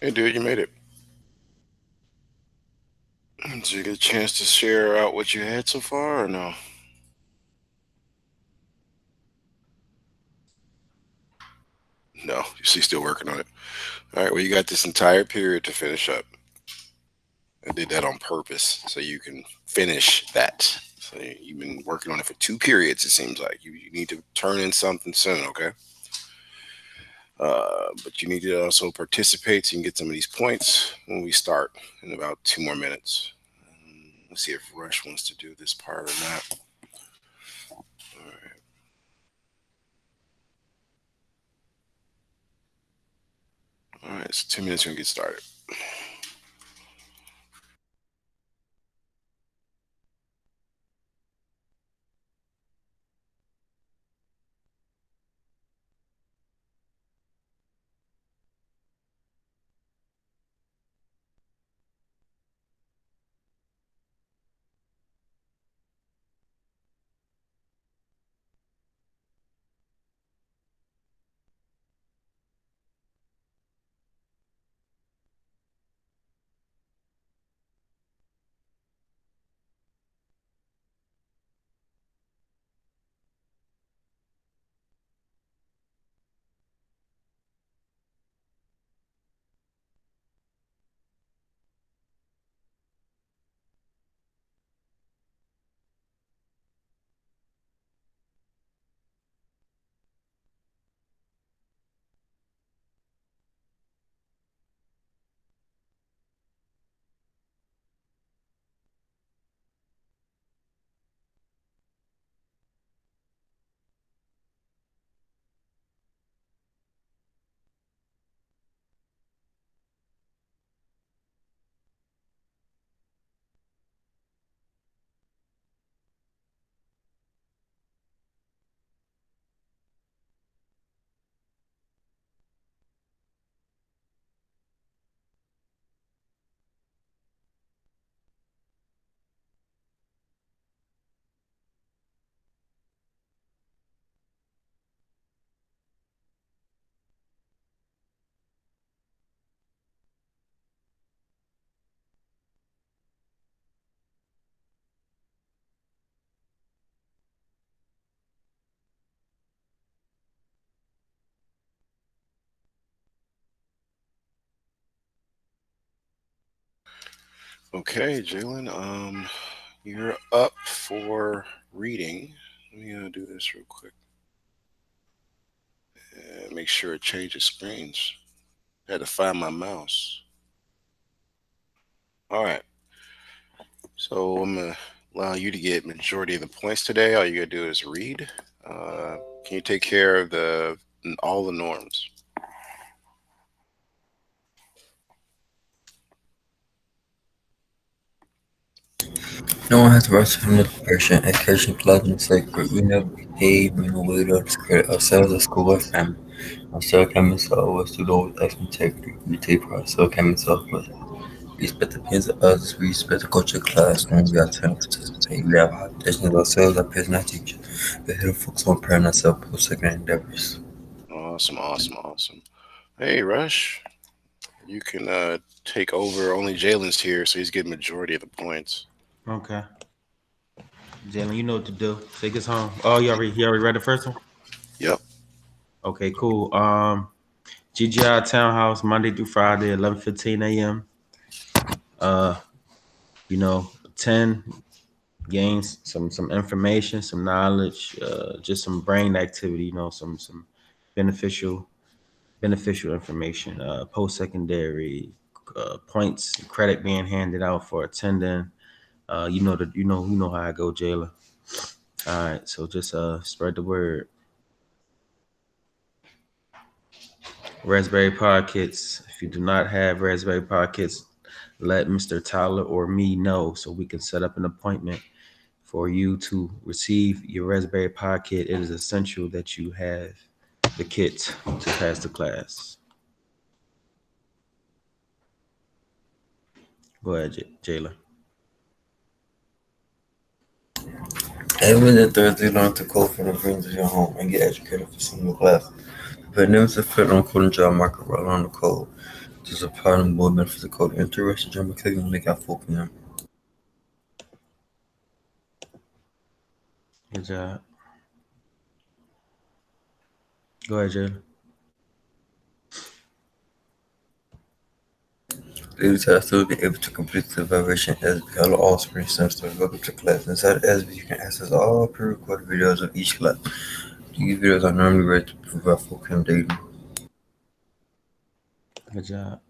Hey, dude, you made it. Did you get a chance to share out what you had so far, or no? No, you're still working on it. All right, well, you got this entire period to finish up. I did that on purpose so you can finish that. So you've been working on it for two periods, it seems like. You need to turn in something soon, okay? But you need to also participate so you can get some of these points when we start in about 2 more minutes. Let's see if Rush wants to do this part or not. All right. All right, so 2 minutes, we're going to get started. Okay, Jalen, you're up for reading. Let me do this real quick. Make sure it changes screens. I had to find my mouse. All right, so I'm gonna allow you to get majority of the points today. All you gotta do is read. Uh, can you take care of the all the norms? No one has rights from notification, education, clothing, sacred, email, paid, minimum wage, or discredit ourselves, our school, or family. Our cell cameras are always to do with excellent integrity. We take for our cell cameras off, but we respect the opinions of others, we respect the culture of class, and we are trying to participate. We have high expectations of ourselves, our parents, and our teachers. We're here to focus on preparing ourselves for second endeavors. Awesome, awesome, awesome. Hey, Rush, you can take over. Only Jalen's here, so he's getting majority of the points. Okay. Jalen, you know what to do. Take us home. Oh, you already read the first one? Yep. Okay, cool. GGI Townhouse, Monday through Friday, 11:15 a.m. Uh, 10 gains some information, some knowledge, just some brain activity, some beneficial beneficial information. Post secondary points, credit being handed out for attending. You know how I go, Jailer. All right, so just spread the word. Raspberry Pi kits. If you do not have Raspberry Pi kits, let Mr. Tyler or me know so we can set up an appointment for you to receive your Raspberry Pi kit. It is essential that you have the kit to pass the class. Go ahead, Jayla. Every Monday and Thursday, learn to code from the dreams of your home and get educated for some new class. Prepare them to fit on coding job market while on the code. There's a problem board meant for the code interested. Join by clicking the link at 4 p.m. Good job. Go ahead, Jalen. Daily tasks to be able to complete the evaluation as hello all spring semester. Welcome to class. Inside SB, you can access all pre-recorded videos of each class. These videos are normally read to provide 4 p.m. daily. Good job.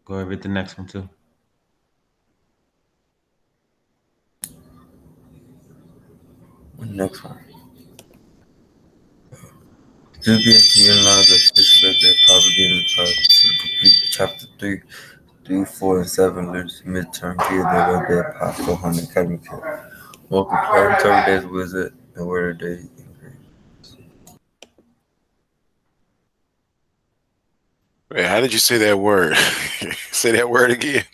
Go ahead with the next one too. Next one. To be able to utilize the fish that propagating to complete chapter 3, 4, and 7 literacy midterm via the web at Pop 400 Academy Care. Welcome to Laboratory Days Wizard and Word Day. Wait, how did you say that word? Say that word again.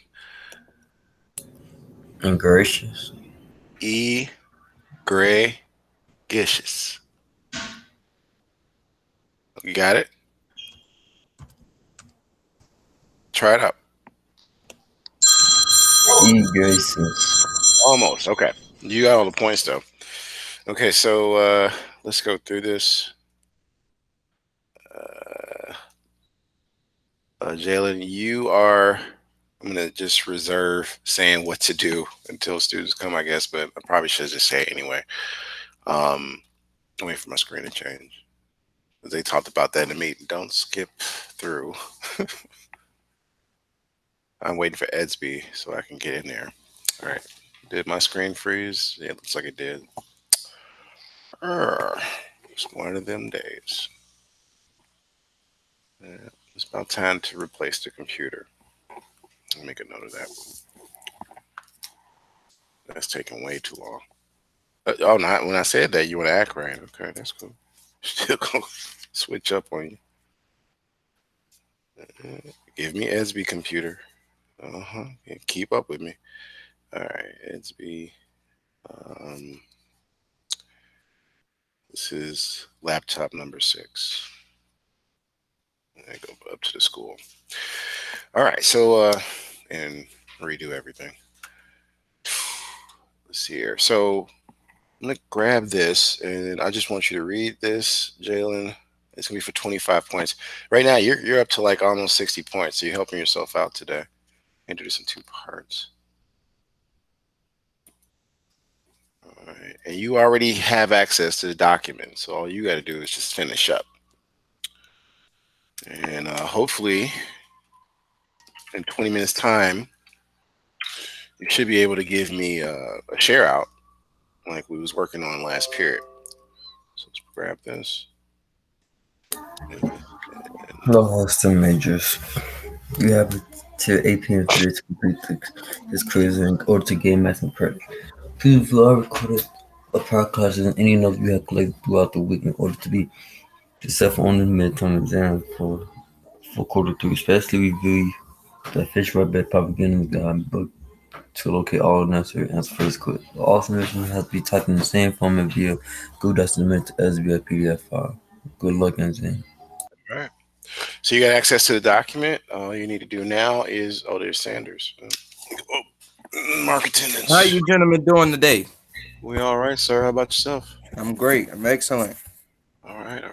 Ingracious. E gray gicious. You got it? Try it out. Egracious. Almost. Okay. You got all the points though. Okay, so let's go through this. Uh, Jalen, you are. I'm gonna just reserve saying what to do until students come, I guess, but I probably should just say it anyway. Wait for my screen to change. They talked about that in the meeting. Don't skip through. I'm waiting for Edsby so I can get in there. All right. Did my screen freeze? Yeah, it looks like it did. It's one of them days. Yeah, it's about time to replace the computer. I'll make a note of that. That's taking way too long. Oh, not when I said that, you want to act right. Okay, that's cool. Still gonna switch up on you. Give me Edsby computer. Yeah, keep up with me. All right, Edsby. Um, this is laptop number 6. I go up to the school. All right, so and redo everything. Let's see here. So I'm gonna grab this, and I just want you to read this, Jalen. It's gonna be for 25 points. Right now, you're up to like almost 60 points. So you're helping yourself out today. And do this in 2 parts. All right, and you already have access to the document, so all you got to do is just finish up. And hopefully, in 20 minutes time, you should be able to give me a share out like we was working on last period. So let's grab this. Hello, hosts and majors. You have till 8 p.m. today to complete this quiz in order to gain maximum credit. Please review our recorded prior classes and any notes you have collected throughout the week in order to be successful on the midterm exam for quarter 3. Especially review the Fish Bed Propaganda Guide to locate all necessary answers for this quiz. All submission has to be typed in the same format via Google Document as via PDF file. Good luck and exam. All right. So you got access to the document. All you need to do now is, oh, there's Sanders. Mark How attendance. you gentlemen doing today? We all right, sir? How about yourself? I'm great. I'm excellent. All right, all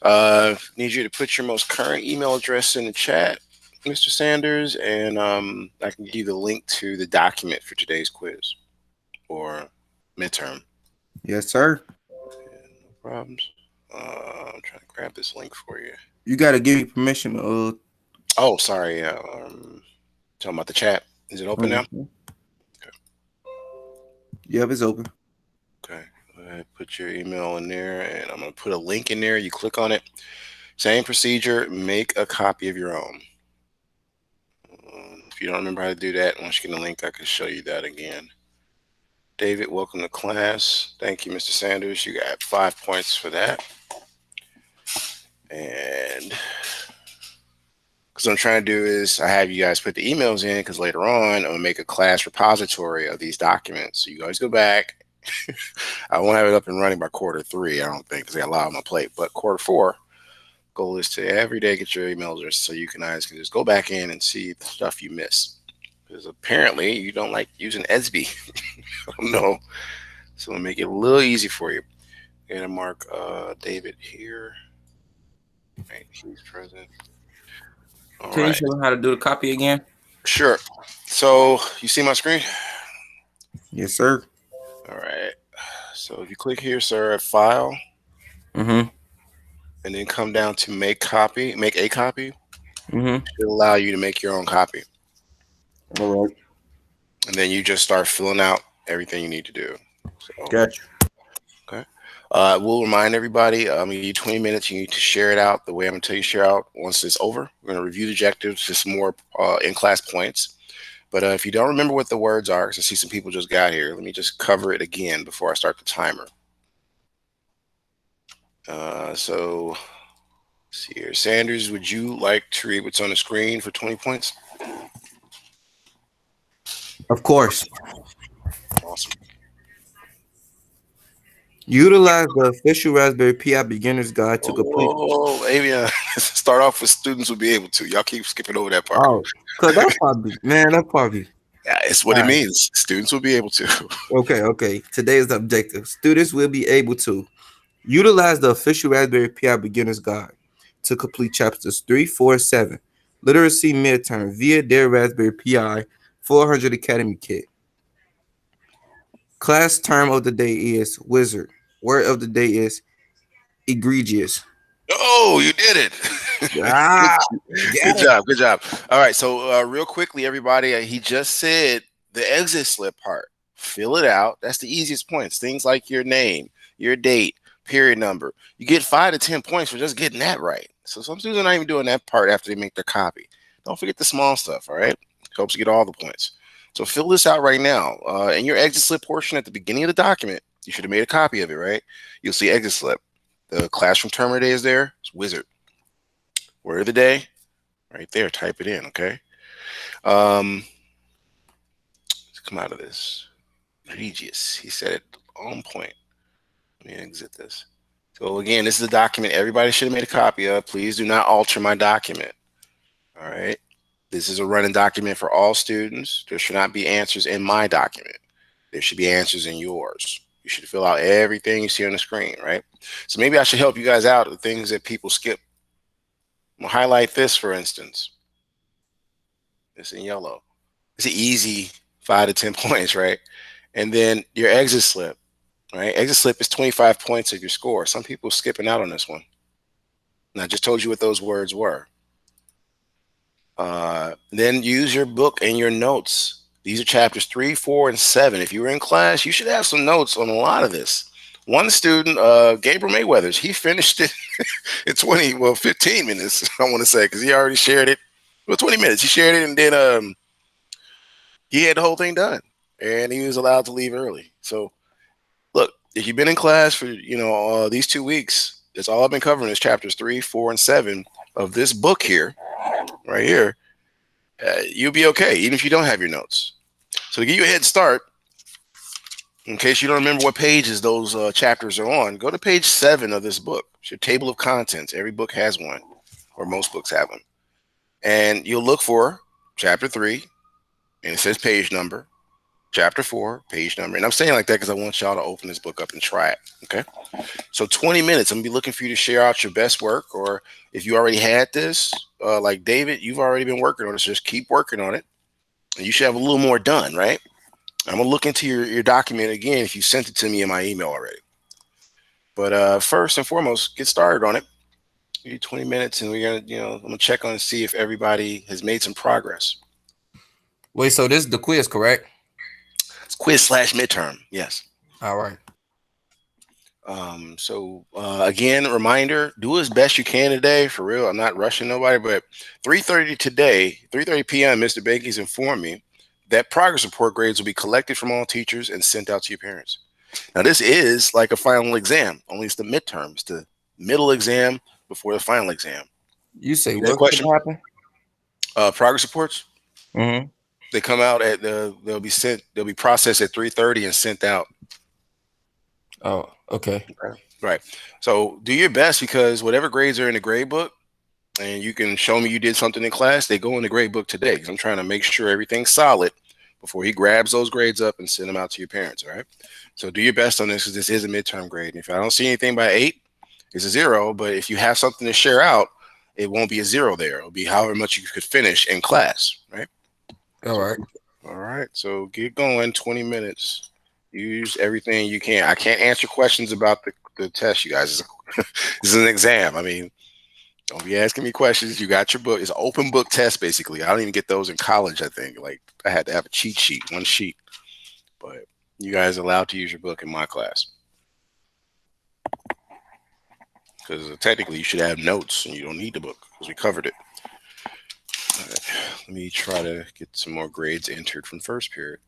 right. Need you to put your most current email address in the chat, Mr. Sanders, and I can give you the link to the document for today's quiz or midterm. Yes, sir. Yeah, no problems. I'm trying to grab this link for you. You got to give me permission. Oh, sorry. Talking about the chat. Is it open now? Mhm. Yep, it's open. Okay. Go ahead, put your email in there, and I'm going to put a link in there. You click on it. Same procedure. Make a copy of your own. If you don't remember how to do that, once you get the link, I can show you that again. David, welcome to class. Thank you, Mr. Sanders. You got 5 points for that. And because I'm trying to do is I have you guys put the emails in because later on I'm gonna make a class repository of these documents. So you guys go back I won't have it up and running by quarter 3, I don't think, because I got a lot on my plate. But quarter 4, goal is to every day get your emails so you guys can just go back in and see the stuff you missed. Because apparently you don't like using ESB. No. So we'll make it a little easy for you. Gonna mark David here. Right, he's present. All Can you right. show me how to do the copy again? Sure. So you see my screen? Yes, sir. All right. So if you click here, sir, at File, Mm-hmm. and then come down to make a copy, Mm-hmm. it'll allow you to make your own copy. All right. And then you just start filling out everything you need to do. So, Gotcha. okay. We'll remind everybody, I'm gonna give you 20 minutes. You need to share it out the way I'm gonna tell you to share out. Once it's over, we're gonna review the objectives, just more in-class points. But if you don't remember what the words are, because I see some people just got here, let me just cover it again before I start the timer. So, let's see here. Sanders, would you like to read what's on the screen for 20 points? Of course. Awesome. Utilize the official Raspberry Pi Beginner's Guide to complete. Oh, maybe start off with students will be able to. Y'all keep skipping over that part. Oh, cause that probably, man, that probably. Yeah, it's what it All right. means. Students will be able to. Okay. Today's objective. Students will be able to utilize the official Raspberry Pi Beginner's Guide to complete chapters 3, 4, 7, Literacy Midterm via their Raspberry Pi 400 Academy Kit. Class term of the day is wizard. Word of the day is egregious. Oh, you did it. Ah, Good get it. job. Good job. All right. So, real quickly, everybody, he just said the exit slip part. Fill it out. That's the easiest points. Things like your name, your date, period number. You get 5 to 10 points for just getting that right. So, some students are not even doing that part after they make their copy. Don't forget the small stuff. All right. Helps you get all the points. So, fill this out right now. In your exit slip portion at the beginning of the document, you should have made a copy of it, right? You'll see exit slip. The classroom term of the day is there. It's wizard. Word of the day, right there. Type it in, okay? Let's come out of this. Egregious. He said it on point. Let me exit this. So again, this is a document everybody should have made a copy of. Please do not alter my document. All right. This is a running document for all students. There should not be answers in my document. There should be answers in yours. You should fill out everything you see on the screen, right? So maybe I should help you guys out with things that people skip. I'm gonna highlight this, for instance. It's in yellow. It's an easy 5 to 10 points, right? And then your exit slip, right? Exit slip is 25 points of your score. Some people are skipping out on this one. And I just told you what those words were. Then use your book and your notes. These are chapters 3, 4, and 7. If you were in class, you should have some notes on a lot of this. One student, Gabriel Mayweathers, he finished it in 15 minutes, I want to say, because he already shared it. Well, 20 minutes. He shared it, and then he had the whole thing done, and he was allowed to leave early. So, look, if you've been in class for these 2 weeks, that's all I've been covering is chapters 3, 4, and 7 of this book here, right here. You'll be okay, even if you don't have your notes. So to give you a head start, in case you don't remember what pages those chapters are on, go to page 7 of this book. It's your table of contents. Every book has one, or most books have one. And you'll look for chapter 3, and it says page number. Chapter 4, page number. And I'm saying like that because I want y'all to open this book up and try it. Okay. So 20 minutes, I'm gonna be looking for you to share out your best work, or if you already had this, like David, you've already been working on it, so just keep working on it. And you should have a little more done, right? I'm gonna look into your document again if you sent it to me in my email already. But first and foremost, get started on it. Give you 20 minutes, and we're gonna, I'm gonna check on and see if everybody has made some progress. Wait, so this is the quiz, correct? It's quiz / midterm, yes. All right. So again, reminder, do as best you can today, for real. I'm not rushing nobody, but 3:30 today, 3:30 p.m., Mr. Bankey's informed me that progress report grades will be collected from all teachers and sent out to your parents. Now, this is like a final exam, only it's the midterm. It's the middle exam before the final exam. You say That what question? happen? Progress reports, Mm-hmm. they come out at they'll be processed at 3:30 and sent out. Oh, okay. Right. So do your best, because whatever grades are in the grade book, and you can show me you did something in class, they go in the grade book today, because I'm trying to make sure everything's solid before he grabs those grades up and send them out to your parents. All right. So do your best on this, because this is a midterm grade. And if I don't see anything by 8, it's a 0. But if you have something to share out, it won't be a 0 there. It'll be however much you could finish in class. Right. All So, right. all right. So get going. 20 minutes. Use everything you can. I can't answer questions about the test, you guys. This is an exam. I mean, don't be asking me questions. You got your book. It's an open book test, basically. I don't even get those in college, I think. Like, I had to have a cheat sheet, one sheet. But you guys are allowed to use your book in my class. Because technically, you should have notes, and you don't need the book, because we covered it. All right. Let me try to get some more grades entered from first period.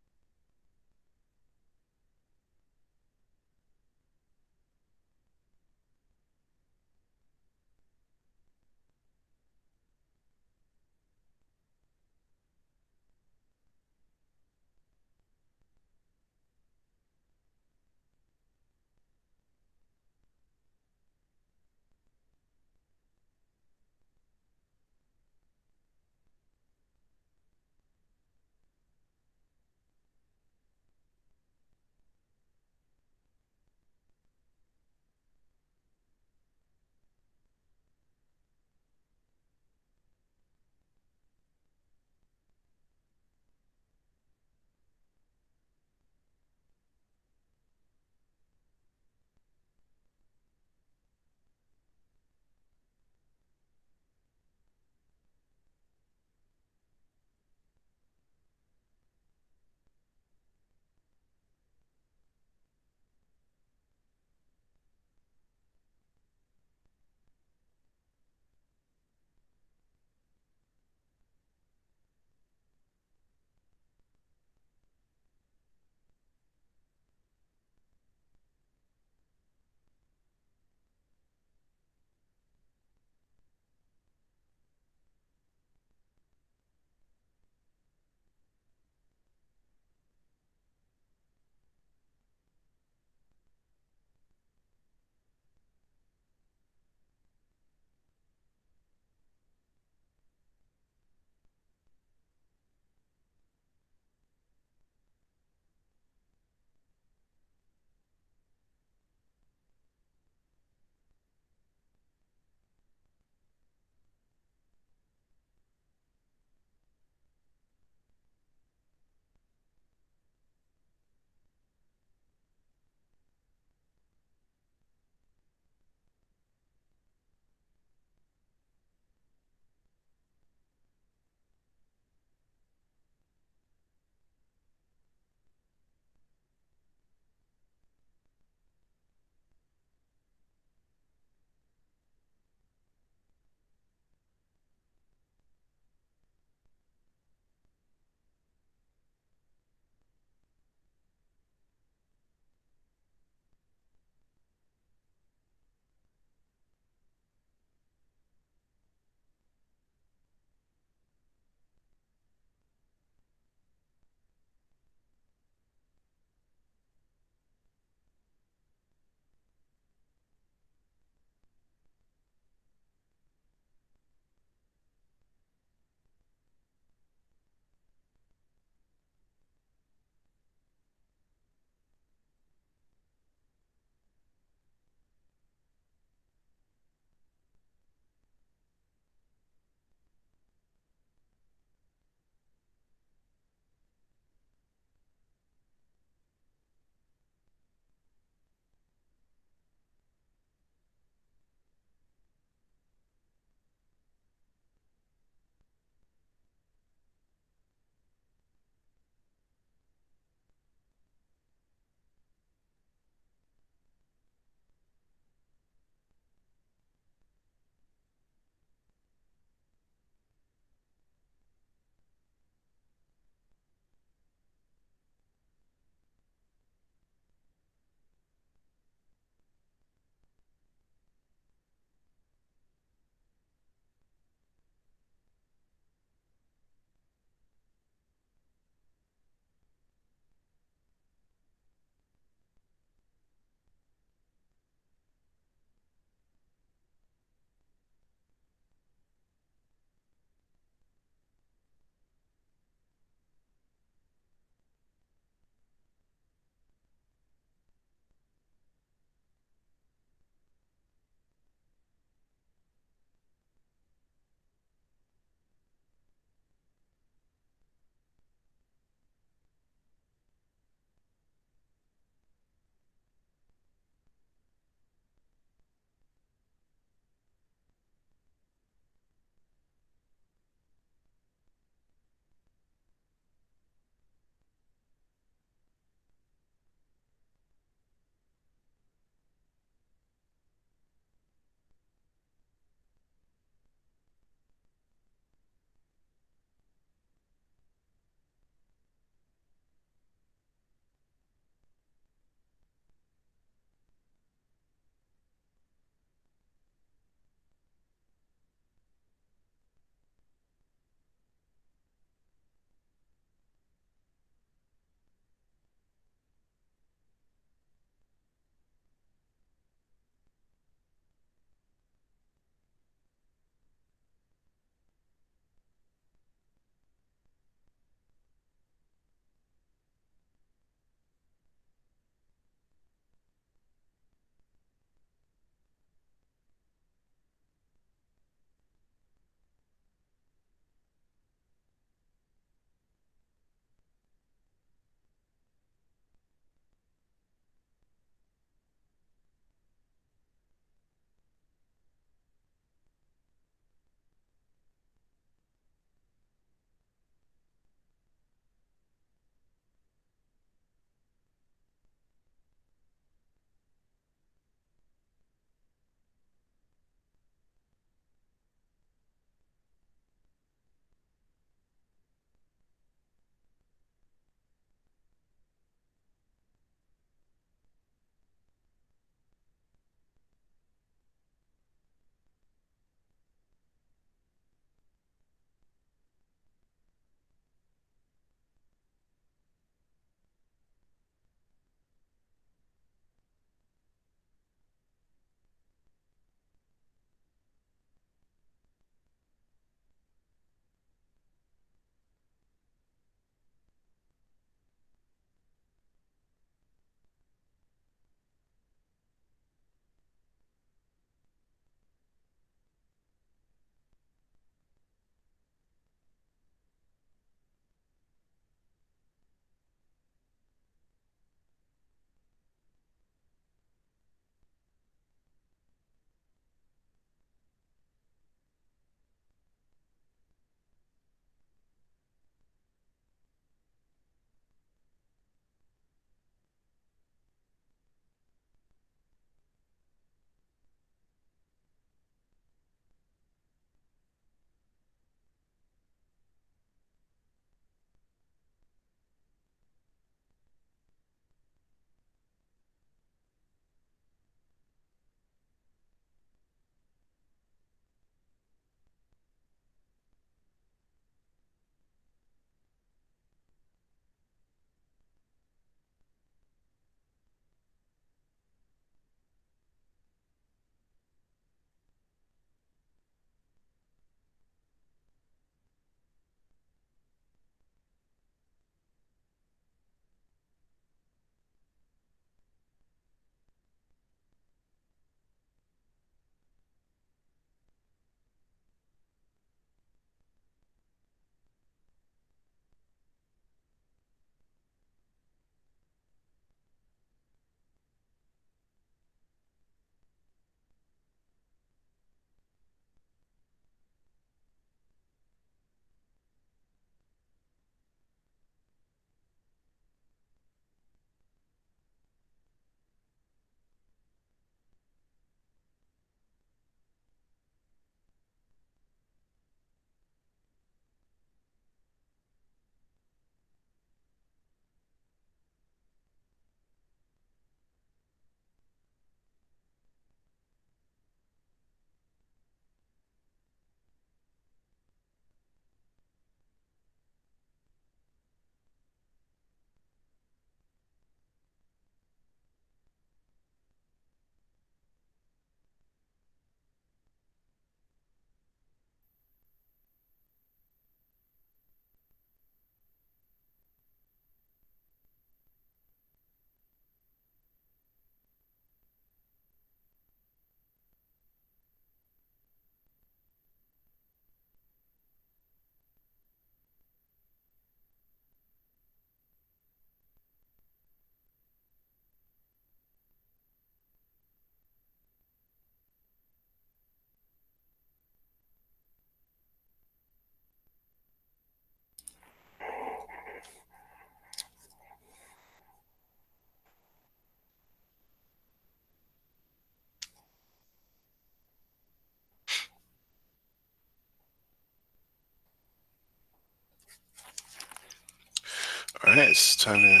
All right, it's time to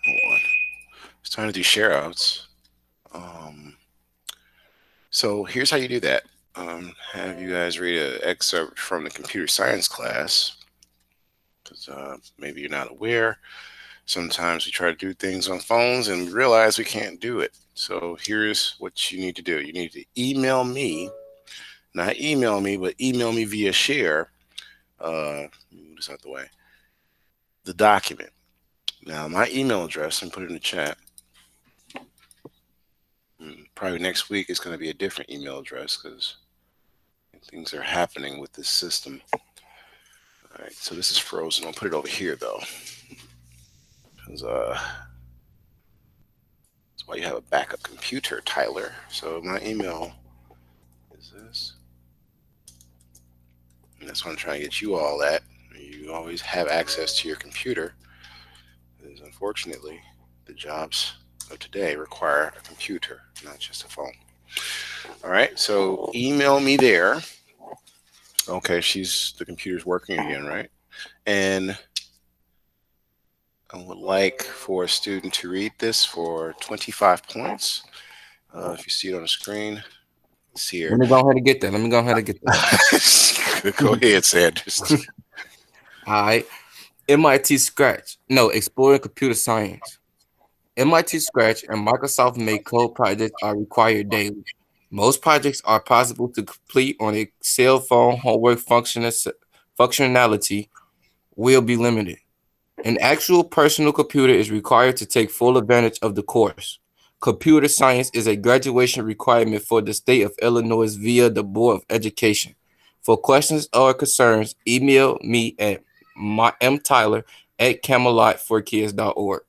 hold on. It's time to do share outs. Um, so here's how you do that. Have you guys read an excerpt from the computer science class because maybe you're not aware. Sometimes we try to do things on phones and we realize we can't do it. So here's what you need to do. You need to email me, not email me, but email me via share. Move this out the way. The document. Now my email address, and put it in the chat. Probably next week is going to be a different email address because things are happening with this system. All right, so this is frozen. I'll put it over here though, because that's why you have a backup computer, Tyler. So my email is this, and that's what I'm trying to get you all at. You always have access to your computer, because unfortunately, the jobs of today require a computer, not just a phone. All right, so email me there. Okay, the computer's working again, right? And I would like for a student to read this for 25 points. If you see it on the screen, it's here. Let me go ahead and get that. Go ahead, Sanders. All right. MIT Scratch. No, Exploring Computer Science. MIT Scratch and Microsoft Make code projects are required daily. Most projects are possible to complete on a cell phone. Homework functionality will be limited. An actual personal computer is required to take full advantage of the course. Computer science is a graduation requirement for the state of Illinois via the Board of Education. For questions or concerns, email me at mtyler@camelotforkids.org.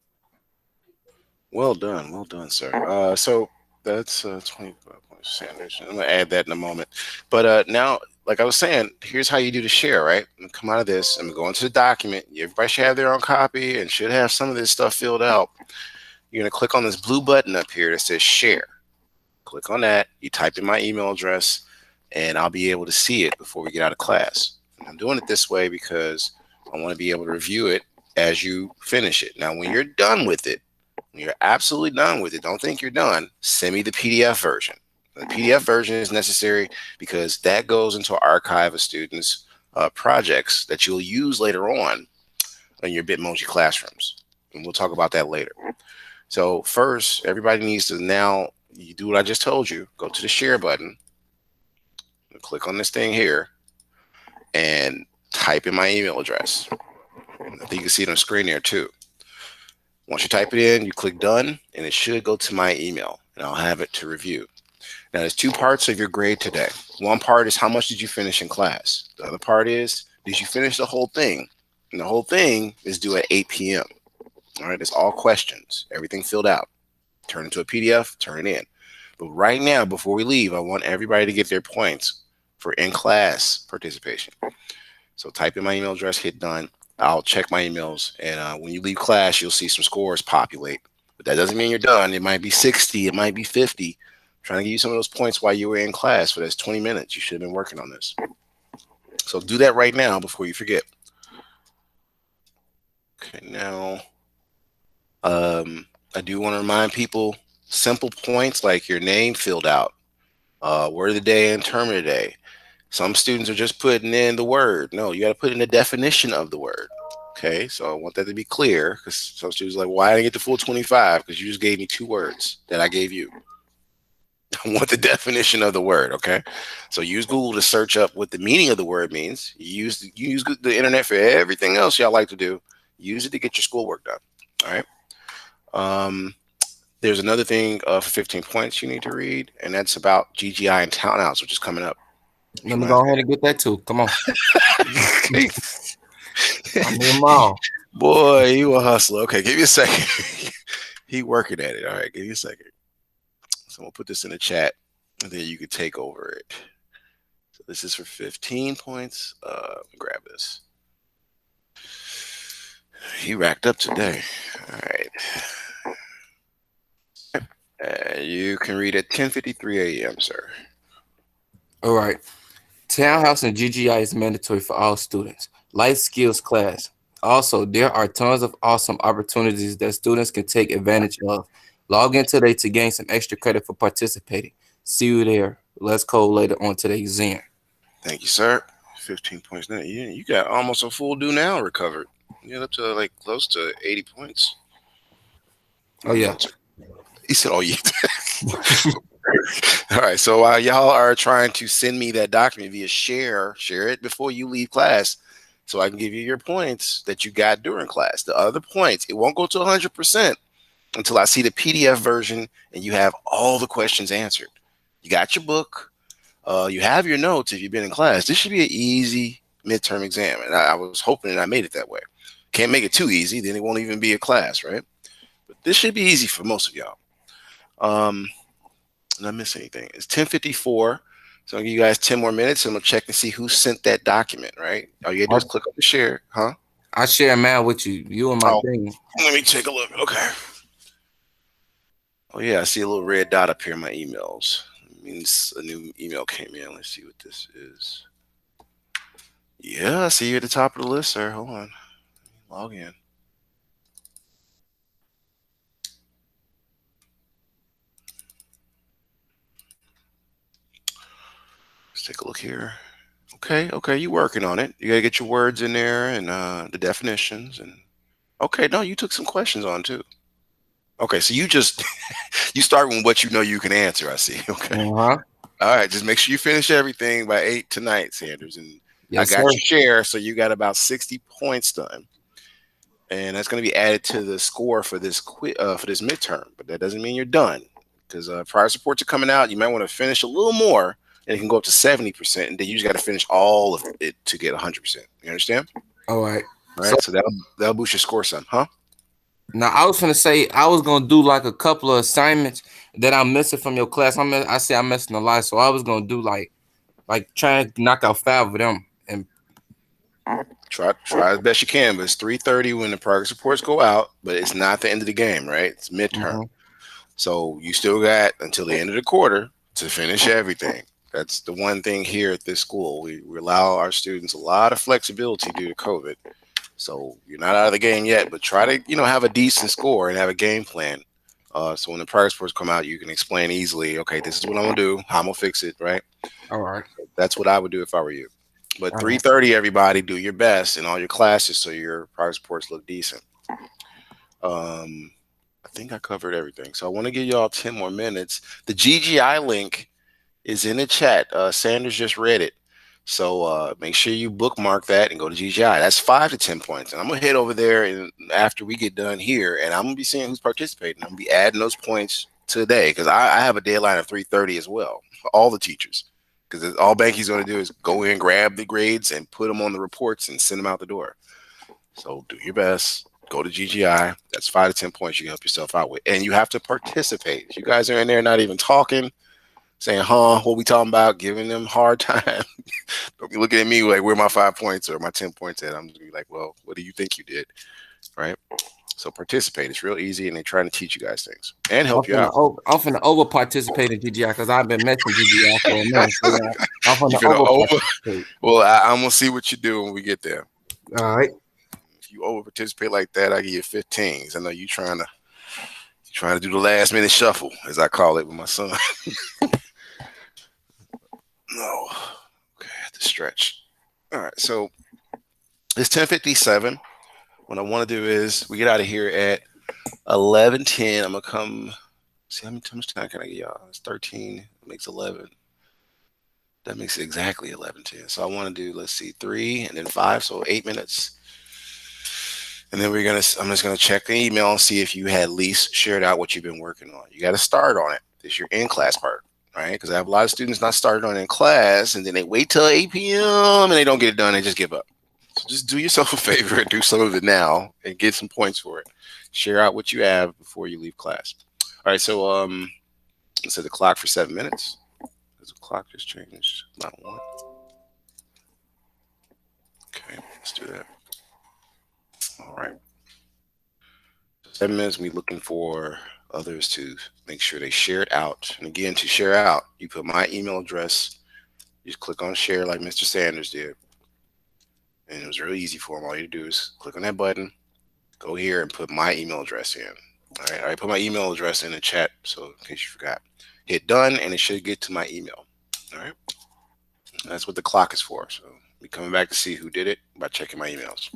Well done, sir. So that's 25 points, Sanders. I'm gonna add that in a moment. But now, like I was saying, here's how you do the share, right? I'm come out of this and go into the document. Everybody should have their own copy and should have some of this stuff filled out. You're gonna click on this blue button up here that says share. Click on that. You type in my email address, and I'll be able to see it before we get out of class. And I'm doing it this way because I want to be able to review it as you finish it. Now, when you're done with it, when you're absolutely done with it, don't think you're done. Send me the PDF version. The PDF version is necessary because that goes into an archive of students' projects that you'll use later on in your Bitmoji classrooms. And we'll talk about that later. So first, everybody needs to now, you do what I just told you. Go to the share button, click on this thing here, and type in my email address. I think you can see it on the screen there too. Once you type it in, you click done, and it should go to my email, and I'll have it to review. Now, there's two parts of your grade today. One part is how much did you finish in class? The other part is, did you finish the whole thing? And the whole thing is due at 8 p.m. All right, it's all questions, everything filled out. Turn it into a PDF, turn it in. But right now, before we leave, I want everybody to get their points for in-class participation. So type in my email address, hit done. I'll check my emails, and when you leave class, you'll see some scores populate. But that doesn't mean you're done. It might be 60, it might be 50. I'm trying to give you some of those points while you were in class for those 20 minutes. You should have been working on this. So do that right now before you forget. Okay, now I do want to remind people simple points like your name filled out, word of the day and term of the day. Some students are just putting in the word. No, you got to put in the definition of the word. Okay, so I want that to be clear because some students are like, why didn't I get the full 25? Because you just gave me 2 words that I gave you. I want the definition of the word. Okay, so use Google to search up what the meaning of the word means. You use the internet for everything else y'all like to do. Use it to get your schoolwork done. All right. There's another thing for 15 points you need to read, and that's about GGI and townhouse, which is coming up. Let me go ahead and get that too. Come on. I'm in mall. Boy, you a hustler. Okay, give me a second. He working at it. All right, give me a second. So I'm gonna put this in the chat, and then you can take over it. So this is for 15 points. Grab this. He racked up today. All right. You can read at 10:53 a.m., sir. All right. Townhouse and GGI is mandatory for all students. Life skills class. Also, there are tons of awesome opportunities that students can take advantage of. Log in today to gain some extra credit for participating. See you there. Let's code later on today's Zen. Thank you, sir. 15 points now. You got almost a full due now recovered. You got up to like close to 80 points. Oh yeah. He said, "Oh yeah." All right. So while y'all are trying to send me that document via share it before you leave class, so I can give you your points that you got during class. The other points, it won't go to 100% until I see the PDF version and you have all the questions answered. You got your book. You have your notes if you've been in class. This should be an easy midterm exam, and I was hoping that I made it that way. Can't make it too easy, then it won't even be a class, right? But this should be easy for most of y'all. Did I miss anything? It's 10:54. So I'll give you guys 10 more minutes and I'm gonna check and see who sent that document, right? All you gotta do is click on the share, huh? I share mail with you. You and my Oh, thing. let me take a look. Okay. Oh yeah, I see a little red dot up here in my emails. It means a new email came in. Let's see what this is. Yeah, I see you at the top of the list, sir. Hold on. Log in. Let's take a look here. Okay, you working on it. You gotta get your words in there and the definitions and okay, no, you took some questions on too. Okay, so you just you start with what you know you can answer. I see. Okay. Uh-huh. All right, just make sure you finish everything by 8 tonight, Sanders. And I Yes, got sir. your share, so you got about 60 points done, and that's going to be added to the score for this for this midterm. But that doesn't mean you're done because prior reports are coming out. You might want to finish a little more, and it can go up to 70%, and then you just got to finish all of it to get 100%. You understand? All right. All So right, so that'll boost your score some, huh? now I was gonna say I was gonna do like a couple of assignments that I'm missing from your class. I say I'm missing a lot, so I was gonna do like trying to knock out 5 of them. And Try as best you can, but it's 3:30 when the progress reports go out, but it's not the end of the game, right? It's midterm. mhm. So you still got until the end of the quarter to finish everything. That's the one thing here at this school. We allow our students a lot of flexibility due to COVID. So you're not out of the game yet, but try to, have a decent score and have a game plan. So when the progress reports come out, you can explain easily, okay, this is what I'm gonna do, how I'm gonna fix it, right? All right. That's what I would do if I were you. But All right. 3:30, everybody, do your best in all your classes so your progress reports look decent. I think I covered everything. So I want to give y'all 10 more minutes. The GGI link is in the chat. Sanders just read it. So make sure you bookmark that and go to GGI. That's 5 to 10 points. And I'm going to head over there and after we get done here, and I'm going to be seeing who's participating. I'm going to be adding those points today because I have a deadline of 3:30 as well for all the teachers. Because all Banky's going to do is go in, grab the grades, and put them on the reports and send them out the door. So do your best. Go to GGI. That's 5 to 10 points you can help yourself out with. And you have to participate. If you guys are in there not even talking, saying, what we talking about, giving them hard time. Don't be looking at me like, where my 5 points or my 10 points at? I'm going to be like, well, what do you think you did? Right? So participate. It's real easy, and they're trying to teach you guys things and help you out. I'm finna over participate in GGI because I've been messing GGI for a minute. So yeah, I'm You finna finna over over. participate. Well, I'm going to see what you do when we get there. All right. If you over participate like that, I give you 15s. I know you trying to do the last minute shuffle, as I call it with my son. No. Okay, I have to stretch. All right, so it's 10:57. What I want to do is we get out of here at 11:10. I'm gonna come. See how much time can I get y'all? It's 13. Makes 11. That makes exactly 11:10. So I want to do, let's see, 3 and then 5, so 8 minutes. And then I'm just gonna check the email and see if you had at least shared out what you've been working on. You got to start on it. This is your in-class part, right? Because I have a lot of students not started on it in class, and then they wait till 8 p.m. and they don't get it done. They just give up. So just do yourself a favor and do some of it now and get some points for it. Share out what you have before you leave class. All right, so let's set the clock for 7 minutes. Does the clock just changed? Not one. Okay, let's do that. All right. 7 minutes, we looking for others to make sure they share it out. And again, to share out, you put my email address. You just click on share like Mr. Sanders did. And it was really easy for them. All you do is click on that button, go here, and put my email address in. All right, I put my email address in the chat, so in case you forgot, hit done, and it should get to my email. All right, that's what the clock is for. So we coming back to see who did it by checking my emails.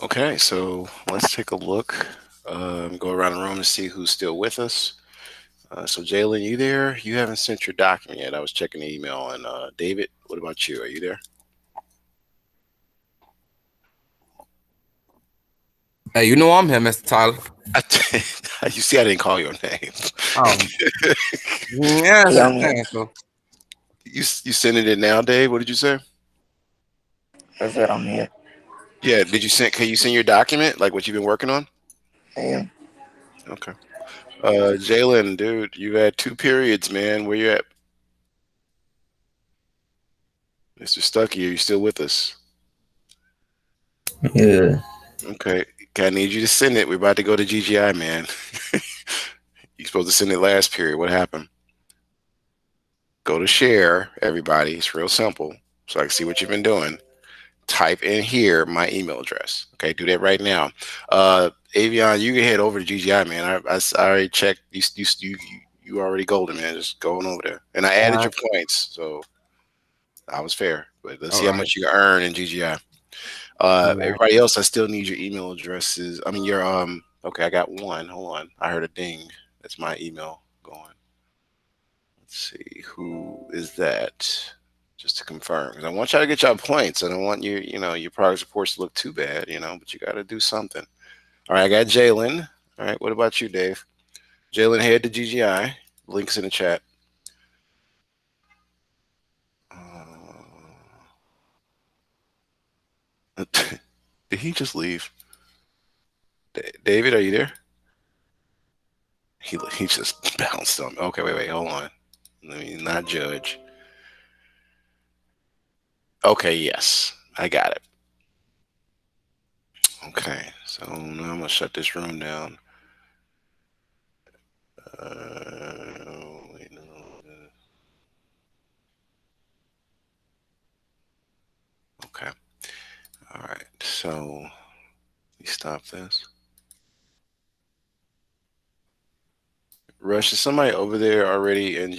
Okay, so let's take a look. Go around the room and see who's still with us. So Jalen, you there? You haven't sent your document yet. I was checking the email. And David, what about you? Are you there? Hey, you know I'm here, Mr. Tyler. You see, I didn't call your name. Yeah, Yeah, I'm here. so You sending it now, Dave? What did you say? I said I'm here. Yeah, did you send? Can you send your document like what you've been working on? Yeah. Okay. Jalen, dude, you had 2 periods, man. Where you at, Mr. Stuckey? Are you still with us? Yeah. Okay. Okay, I need you to send it. We're about to go to GGI, man. You supposed to send it last period. What happened? Go to share, everybody. It's real simple. So I can see what you've been doing. Type in here my email address. Okay, do that right now. Avion, you can head over to GGI, man. I already checked. You already golden, man. Just going over there, and I all added right, your points, so I was fair. But let's all see how right, much you can earn in GGI. all right. Everybody else, I still need your email addresses. I mean, your Okay, I got one. Hold on, I heard a ding. That's my email going. Let's see, who is that? Just to confirm, because I want y'all to get y'all points. I don't want your progress reports to look too bad, but you got to do something. All right, I got Jalen. All right, what about you, Dave? Jalen, head to GGI. Links in the chat. Did he just leave? David, are you there? He just bounced on me. Okay, wait, hold on. Let me not judge. Okay, yes, I got it. Okay, so now I'm gonna shut this room down. Wait, no. Okay. All right. So we stop this. Rush, is somebody over there already in